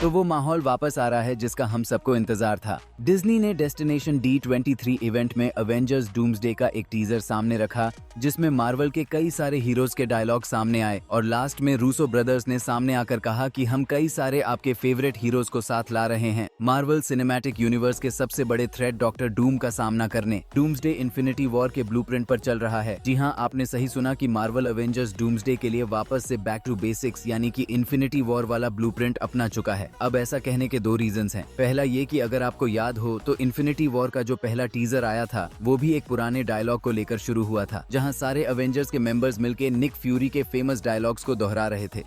तो वो माहौल वापस आ रहा है जिसका हम सबको इंतजार था। डिज्नी ने डेस्टिनेशन D23 इवेंट में अवेंजर्स डूम्सडे का एक टीजर सामने रखा जिसमें मार्वल के कई सारे हीरोज के डायलॉग सामने आए और लास्ट में रूसो ब्रदर्स ने सामने आकर कहा कि हम कई सारे आपके फेवरेट हीरोज को साथ ला रहे हैं मार्वल सिनेमैटिक यूनिवर्स के सबसे बड़े थ्रेट डॉक्टर डूम का सामना करने। डूम्सडे इन्फिनिटी वॉर के ब्लूप्रिंट पर चल रहा है। जी हाँ, आपने सही सुना कि मार्वल अवेंजर्स डूम्सडे के लिए वापस से बैक टू बेसिक्स यानी कि इन्फिनिटी वॉर वाला ब्लूप्रिंट अपना चुका है। अब ऐसा कहने के दो रीजंस हैं। पहला ये कि अगर आपको याद हो तो इन्फिनिटी वॉर का जो पहला टीजर आया था वो भी एक पुराने डायलॉग को लेकर शुरू हुआ था, जहां सारे अवेंजर्स के मेंबर्स मिलकर निक फ्यूरी के फेमस डायलॉग्स को दोहरा रहे थे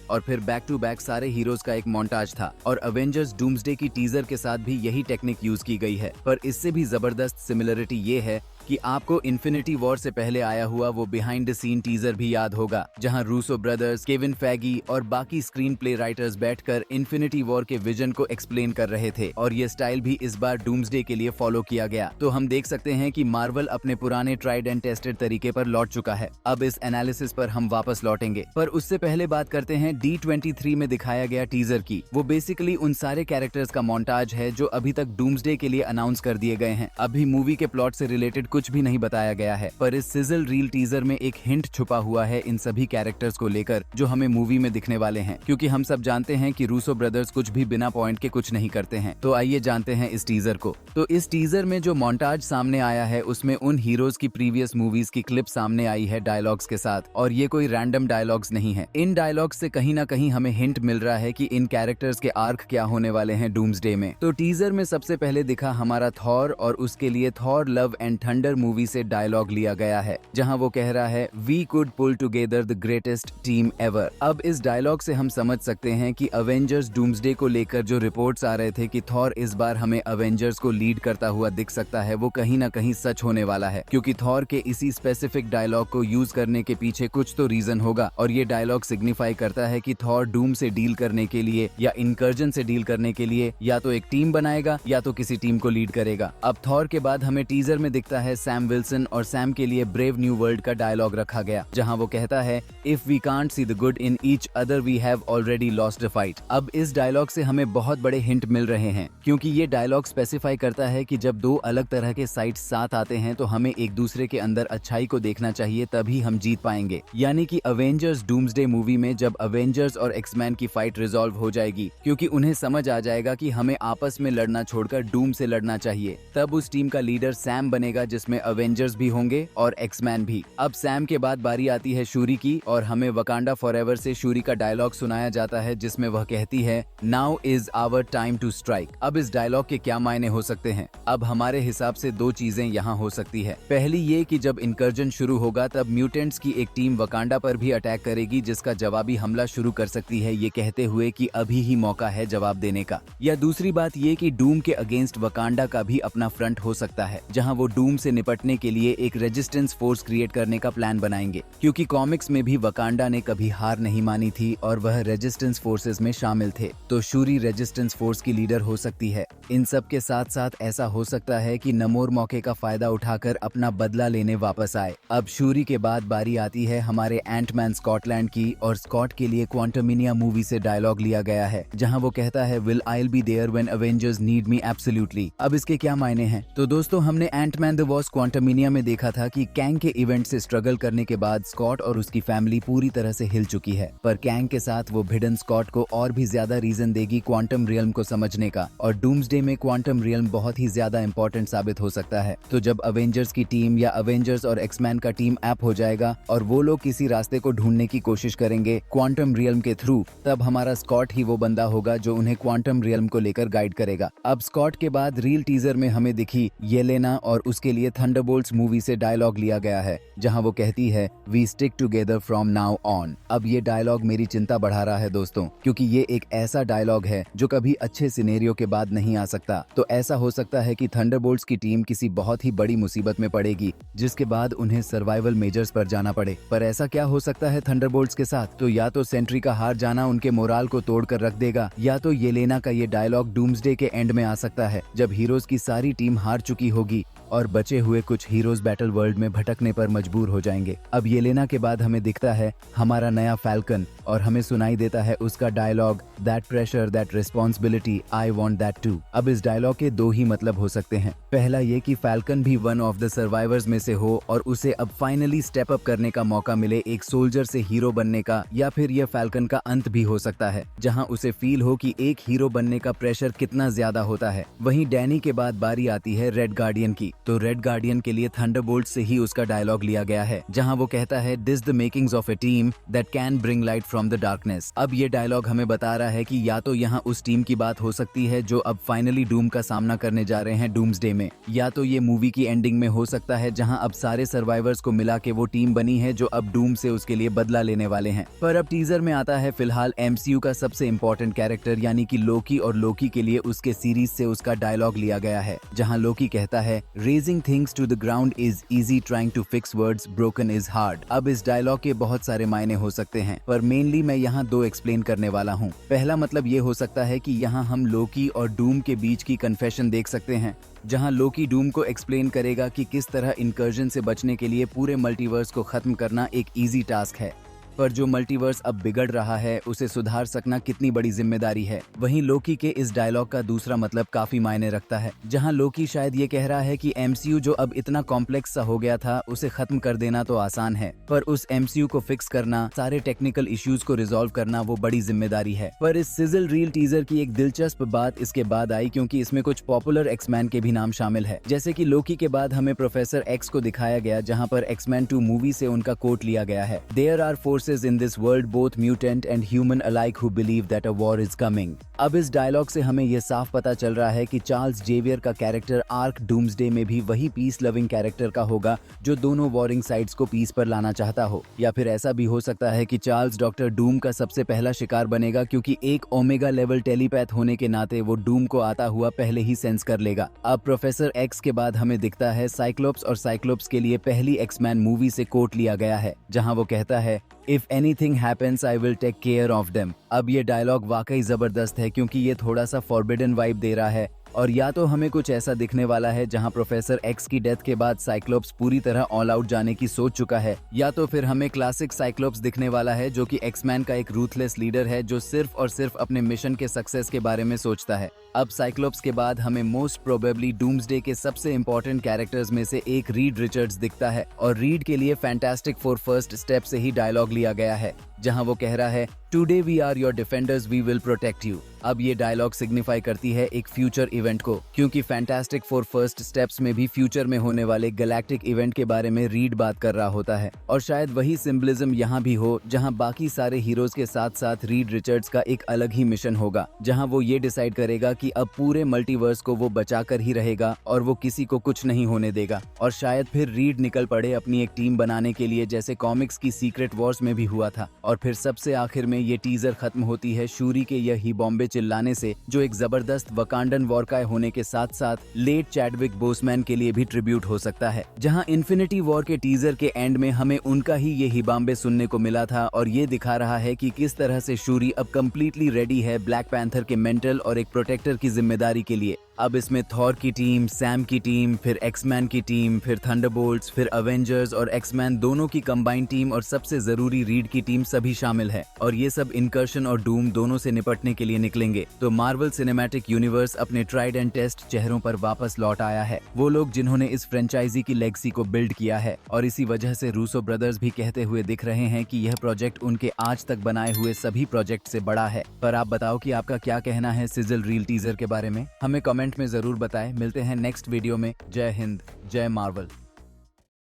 और फिर बैक टू बैक सारे हीरोज का एक मोन्टाज था। और अवेंजर्स डूम्सडे की टीजर के साथ भी यही टेक्निक यूज की गई है, पर इससे भी जबरदस्त सिमिलरिटी ये है कि आपको इन्फिनिटी वॉर से पहले आया हुआ वो बिहाइंड द सीन टीजर भी याद होगा, जहां रूसो ब्रदर्स, केविन फैगी और बाकी स्क्रीन प्ले राइटर्स बैठकर इन्फिनिटी वॉर के विजन को एक्सप्लेन कर रहे थे और ये स्टाइल भी इस बार डूम्सडे के लिए फॉलो किया गया। तो हम देख सकते हैं कि मार्वल अपने पुराने ट्राइड एंड टेस्टेड तरीके पर लौट चुका है। अब इस एनालिसिस पर हम वापस लौटेंगे, पर उससे पहले बात करते हैं D23 में दिखाया गया टीजर की। वो बेसिकली उन सारे कैरेक्टर्स का मोन्टाज है जो अभी तक डूम्सडे के लिए अनाउंस कर दिए गए हैं। अभी मूवी के प्लॉट से रिलेटेड कुछ भी नहीं बताया गया है, पर इस सिजल रील टीजर में एक हिंट छुपा हुआ है इन सभी कैरेक्टर्स को लेकर जो हमें मूवी में दिखने वाले हैं, क्योंकि हम सब जानते हैं कि रूसो ब्रदर्स कुछ भी बिना पॉइंट के कुछ नहीं करते हैं। तो आइए जानते हैं इस टीजर को। तो इस टीजर में जो मोन्टाज सामने आया है उसमें उन हीरोज की प्रीवियस मूवीज की क्लिप सामने आई है डायलॉग्स के साथ, और ये कोई रैंडम डायलॉग्स नहीं है। इन डायलॉग्स से कहीं ना कहीं हमें हिंट मिल रहा है कि इन कैरेक्टर्स के आर्क क्या होने वाले हैं डूम्सडे में। तो टीजर में सबसे पहले दिखा हमारा थॉर और उसके लिए Thor love and thunder movie से डायलॉग लिया गया है, जहां वो कह रहा है we could pull together the greatest team ever. अब इस डायलॉग से हम समझ सकते हैं कि अवेंजर्स डूम्सडे को लेकर जो रिपोर्ट्स आ रहे थे कि थॉर इस बार हमें अवेंजर्स को लीड करता हुआ दिख सकता है, वो कहीं ना कहीं सच होने वाला है, क्योंकि थॉर के इसी स्पेसिफिक डायलॉग को यूज करने के पीछे कुछ तो रीजन होगा और ये डायलॉग सिग्निफाई करता है कि थॉर डूम से डील करने के लिए या इनकर्जन से डील करने के लिए या तो एक टीम बनाएगा या तो किसी टीम को लीड करेगा। अब थॉर के बाद हमें टीजर में दिखता है सैम विल्सन और सैम के लिए ब्रेव न्यू वर्ल्ड का डायलॉग रखा गया, जहां वो कहता है if we can't see the good in each other we have already lost a fight. अब इस डायलॉग से हमें बहुत बड़े हिंट मिल रहे हैं, क्योंकि ये डायलॉग स्पेसिफाई करता है कि जब दो अलग तरह के साइड्स साथ आते हैं तो हमें एक दूसरे के अंदर अच्छाई को देखना चाहिए, तभी हम जीत पाएंगे। यानी कि अवेंजर्स डूम्सडे मूवी में जब अवेंजर्स और एक्समैन की फाइट रिजॉल्व हो जाएगी, क्योंकि उन्हें समझ आ जाएगा कि हमें आपस में लड़ना छोड़कर डूम से लड़ना चाहिए, तब उस टीम का लीडर सैम बनेगा जिसमें अवेंजर्स भी होंगे और एक्समैन भी। अब सैम के बाद बारी आती है शूरी की और हमें वकांडा फॉरएवर से शूरी का डायलॉग सुनाया जाता है, जिसमें वह कहती है now is our time to strike. अब इस डायलॉग के क्या मायने हो सकते हैं? अब हमारे हिसाब से दो चीजें यहाँ हो सकती है। पहली ये कि जब इनकर्जन शुरू होगा तब म्यूटेंट्स की एक टीम वकांडा पर भी अटैक करेगी, जिसका जवाबी हमला शुरू कर सकती है, ये कहते हुए कि अभी ही मौका है जवाब देने का। या दूसरी बात ये कि डूम के अगेंस्ट वकांडा का भी अपना फ्रंट हो सकता है, जहाँ वो डूम से निपटने के लिए एक रेजिस्टेंस फोर्स क्रिएट करने का प्लान बनाएंगे, क्योंकि कॉमिक्स में भी वकांडा ने कभी हार नहीं मानी थी और वह रेजिस्टेंस फोर्सेस में शामिल थे। तो शूरी रेजिस्टेंस फोर्स की लीडर हो सकती है। इन सब के साथ साथ ऐसा हो सकता है कि नमोर मौके का फायदा उठाकर अपना बदला लेने वापस आए। अब शूरी के बाद बारी आती है हमारे एंटमैन स्कॉटलैंड की, और स्कॉट के लिए क्वांटमिनिया मूवी से डायलॉग लिया गया है, जहां वो कहता है will I be there when Avengers need me absolutely. अब इसके क्या मायने हैं? तो दोस्तों, हमने एंटमैन द वॉस्प क्वांटमिनिया में देखा था कि कैंग के इवेंट से स्ट्रगल करने के बाद स्कॉट और उसकी फैमिली पूरी तरह से हिल चुकी है, पर कैंग के साथ वो भिडन स्कॉट को और भी ज्यादा रीजन देगी क्वांटम रियल्म को समझने का, और डूम्सडे में क्वांटम रियल्म बहुत ही ज्यादा इंपॉर्टेंट साबित हो सकता है। तो जब अवेंजर्स की टीम या अवेंजर्स और एक्समैन का टीम ऐप हो जाएगा और वो लोग किसी रास्ते को ढूंढने की कोशिश करेंगे क्वांटम रियल्म के थ्रू, तब हमारा स्कॉट ही वो बंदा होगा जो उन्हें क्वांटम रियल्म को लेकर गाइड करेगा। अब स्कॉट के बाद रील टीजर में हमें दिखी येलेना और उसके लिए थंडरबोल्ट्स मूवी से डायलॉग लिया गया है, जहां वो कहती है we stick together from now on. अब ये डायलॉग मेरी चिंता बढ़ा रहा है दोस्तों, क्योंकि ये एक ऐसा डायलॉग है जो कभी अच्छे सिनेरियो के बाद नहीं आ सकता। तो ऐसा हो सकता है कि थंडरबोल्ट्स की टीम किसी बहुत ही बड़ी मुसीबत में पड़ेगी, जिसके बाद उन्हें सर्वाइवल मेजर्स पर जाना पड़े। पर ऐसा क्या हो सकता है थंडरबोल्ट्स के साथ? तो या तो सेंट्री का हार जाना उनके मोराल को तोड़ कर रख देगा, या तो येलेना का ये डायलॉग डूम्सडे के एंड में आ सकता है, जब हीरोज की सारी टीम हार चुकी होगी और बचे हुए कुछ हीरोज बैटल वर्ल्ड में भटकने पर मजबूर हो जाएंगे। अब येलेना के बाद हमें दिखता है हमारा नया फैल्कन और हमें सुनाई देता है उसका dialogue, that pressure that responsibility I want that too. अब इस डायलॉग के दो ही मतलब हो सकते हैं। पहला ये कि फैल्कन भी वन ऑफ द सर्वाइवर्स में से हो और उसे अब फाइनली स्टेप अप करने का मौका मिले एक सोल्जर से हीरो बनने का, या फिर यह फैल्कन का अंत भी हो सकता है जहां उसे फील हो कि एक हीरो बनने का प्रेशर कितना ज्यादा होता है। वहीं डैनी के बाद बारी आती है रेड गार्डियन की, तो रेड गार्डियन के लिए थंडरबोल्ट से ही उसका डायलॉग लिया गया है जहां वो कहता है, this the makings of A team that can bring light from the darkness. अब ये डायलॉग हमें बता रहा है कि या तो यहाँ उस टीम की बात हो सकती है जो अब फाइनली डूम का सामना करने जा रहे हैं डूम्सडे में, या तो ये मूवी की एंडिंग में हो सकता है जहां अब सारे सर्वाइवर्स को मिला के वो टीम बनी है जो अब डूम से उसके लिए बदला लेने वाले हैं। पर अब टीजर में आता है फिलहाल एमसीयू का सबसे इम्पोर्टेंट कैरेक्टर यानी कि लोकी, और लोकी के लिए उसके सीरीज से उसका डायलॉग लिया गया है जहां लोकी कहता है, raising things to the ground is easy, trying to fix words broken is hard. अब इस डायलॉग के बहुत सारे मायने हो सकते हैं, पर मेनली मैं यहाँ दो एक्सप्लेन करने वाला हूँ। पहला मतलब ये हो सकता है कि यहाँ हम लोकी और डूम के बीच की कन्फेशन देख सकते हैं जहां लोकी डूम को एक्सप्लेन करेगा कि किस तरह इनकर्जन से बचने के लिए पूरे मल्टीवर्स को खत्म करना एक इजी टास्क है, पर जो मल्टीवर्स अब बिगड़ रहा है उसे सुधार सकना कितनी बड़ी जिम्मेदारी है। वहीं लोकी के इस डायलॉग का दूसरा मतलब काफी मायने रखता है जहां लोकी शायद ये कह रहा है कि एमसीयू जो अब इतना कॉम्प्लेक्स सा हो गया था उसे खत्म कर देना तो आसान है, पर उस एमसीयू को फिक्स करना, सारे टेक्निकल इश्यूज को रिजॉल्व करना वो बड़ी जिम्मेदारी है। पर इस सिजल रील टीजर की एक दिलचस्प बात इसके बाद आई क्योंकि इसमें कुछ पॉपुलर एक्समैन के भी नाम शामिल है। जैसे कि लोकी के बाद हमें प्रोफेसर एक्स को दिखाया गया जहाँ पर एक्समैन 2 मूवी से उनका कोट लिया गया है, there are forces in this world both mutant and human alike who believe that a war is coming। अब इस डायलॉग से हमें यह साफ पता चल रहा है कि चार्ल्स जेवियर का कैरेक्टर आर्क डूम्सडे में भी वही पीस लविंग कैरेक्टर का होगा जो दोनों वॉरिंग साइड्स को पीस पर लाना चाहता हो, या फिर ऐसा भी हो सकता है कि चार्ल्स डॉक्टर डूम का सबसे पहला शिकार बनेगा क्योंकि एक ओमेगा लेवल टेलीपैथ होने के नाते वो डूम को आता हुआ पहले ही सेंस कर लेगा। अब प्रोफेसर एक्स के बाद हमें दिखता है साइक्लोप्स, और साइक्लोप्स के लिए पहली एक्समैन मूवी से कोट लिया गया है जहां वो कहता है, If anything happens, I will take care of them। अब ये डायलॉग वाकई जबरदस्त है क्योंकि ये थोड़ा सा फॉरबिडन वाइब दे रहा है, और या तो हमें कुछ ऐसा दिखने वाला है जहां प्रोफेसर एक्स की डेथ के बाद साइक्लोप्स पूरी तरह ऑल आउट जाने की सोच चुका है, या तो फिर हमें क्लासिक साइक्लोप्स दिखने वाला है जो कि एक्समैन का एक रूथलेस लीडर है जो सिर्फ और सिर्फ अपने मिशन के सक्सेस के बारे में सोचता है। अब साइक्लोप्स के बाद हमें मोस्ट प्रोबेबली डूम्सडे के सबसे इंपॉर्टेंट कैरेक्टर्स में से एक रीड रिचर्ड्स दिखता है, और रीड के लिए फैंटास्टिक फोर फर्स्ट स्टेप से ही डायलॉग लिया गया है जहां वो कह रहा है, today we are your defenders, we will protect you. अब ये डायलॉग सिग्निफाई करती है एक फ्यूचर इवेंट को, क्योंकि फैंटास्टिक फोर फर्स्ट स्टेप्स में भी फ्यूचर में होने वाले गैलेक्टिक इवेंट के बारे में रीड बात कर रहा होता है, और शायद वही सिंबलिज्म यहाँ भी हो जहाँ बाकी सारे हीरोज के साथ साथ रीड रिचर्ड्स का एक अलग ही मिशन होगा जहाँ वो ये डिसाइड करेगा कि अब पूरे मल्टीवर्स को वो बचाकर ही रहेगा और वो किसी को कुछ नहीं होने देगा, और शायद फिर रीड निकल पड़े अपनी एक टीम बनाने के लिए जैसे कॉमिक्स की सीक्रेट वॉर्स में भी हुआ था। और फिर सबसे आखिर में ये टीजर खत्म होती है शूरी के यही बॉम्बे चिल्लाने से, जो एक जबरदस्त वकांडन वॉरकाय होने के साथ साथ लेट चैडविक बोसमैन के लिए भी ट्रिब्यूट हो सकता है, जहां इन्फिनिटी वॉर के टीजर के एंड में हमें उनका ही ये हिबाम्बे सुनने को मिला था, और ये दिखा रहा है कि किस तरह से शूरी अब कम्प्लीटली रेडी है ब्लैक पैंथर के मेंटल और एक प्रोटेक्टर की जिम्मेदारी के लिए। अब इसमें थॉर की टीम, सैम की टीम, फिर एक्समैन की टीम, फिर थंडरबोल्ट्स, फिर अवेंजर्स और एक्समैन दोनों की कंबाइंड टीम, और सबसे जरूरी रीड की टीम सभी शामिल है, और ये सब इनकर्शन और डूम दोनों से निपटने के लिए निकलेंगे। तो मार्वल सिनेमैटिक यूनिवर्स अपने ट्राइड एंड टेस्ट चेहरों पर वापस लौट आया है, वो लोग जिन्होंने इस फ्रेंचाइजी की लेगेसी को बिल्ड किया है, और इसी वजह से रूसो ब्रदर्स भी कहते हुए दिख रहे हैं कि यह प्रोजेक्ट उनके आज तक बनाए हुए सभी प्रोजेक्ट से बड़ा है। पर आप बताओ कि आपका क्या कहना है सिजल रील टीजर के बारे में, हमें कमेंट में जरूर बताएं। मिलते हैं नेक्स्ट वीडियो में। जय हिंद, जय मार्वल।